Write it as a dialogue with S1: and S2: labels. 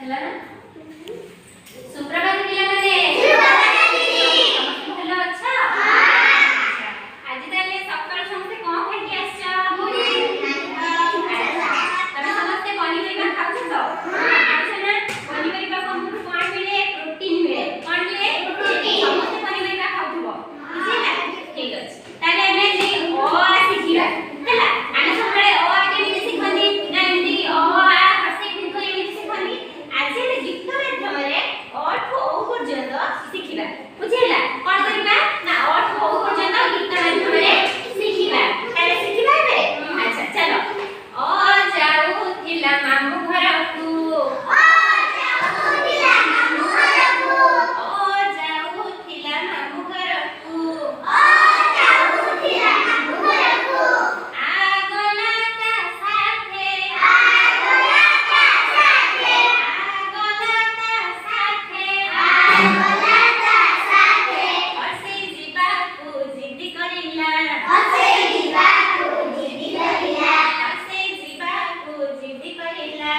S1: ହେଲା ନା ସୁପ୍ରଭାତ ପିଲାମାନେ ସୁପ୍ରଭାତ ଦିଦି ସମସ୍ତେ ଭଲ ଅଛ ହଁ ଆଚ୍ଛା ଆଜି ତାହେଲେ ସକାଳୁ ସମସ୍ତେ କଣ ଖାଇକି ଆସିଛ ମୁଢି ତମେ ସମସ୍ତେ ପନିପରିବା ଖାଉଛ ତ ଖାଉଛ ନା ପନିପରିବା ଆମକୁ କଣ ମିଳେ ପ୍ରୋଟିନ୍ ମିଳେ କଣ ମିଳେ ପ୍ରୋଟିନ୍ ସମସ୍ତେ ପନିପରିବା ଖାଉଥିବ ବୁଝିଲା ଠିକ ଅଛି ତାହେଲେ ଆମେ ଆଜି ଅ ଆ ଶିଖିବା ହେଲା ଆମେ ସବୁବେଳେ ଅ ଆ କେମିତି ଶିଖନ୍ତି ନା ଏମିତି ଅ ଆ ହସେଇ ଦୀର୍ଘ ଏମିତି ଶିଖନ୍ତି ଆଜି ଆମେ ଗୀତ ମାଧ୍ୟମରେ ଅ ଠୁ ଔ ପର୍ଯ୍ୟନ୍ତ ଶିଖିବା ବୁଝିଲା କଣ କରିବା ନା ଅ ଠୁ ଔ ପର୍ଯ୍ୟନ୍ତ ଗୀତ ମାଧ୍ୟମରେ ଶିଖିବା ତାହେଲେ ଶିଖିବା ଏବେ ଆଚ୍ଛା ଚାଲ ଅ ଯାଉଥିଲା ମାମୁଁ ଘରକୁ ଅ ଯାଉଥିଲା ମାମୁଁ ଘରକୁ ଅ ଯାଉଥିଲା ମାମୁଁ ଘରକୁ ଅ ଯାଉଥିଲା ମାମୁଁ ଘରକୁ আগলা তা সাথে আগলা তা সাথে আগলা তা সাথে আগলা তা সাথে হসেই ଯିବାକୁ ଜିଦି କରିଲା ହସେଇ ଯିବାକୁ ଜିଦି କରିଲା ହସେଇ ଯିବାକୁ ଜିଦି କରିଲା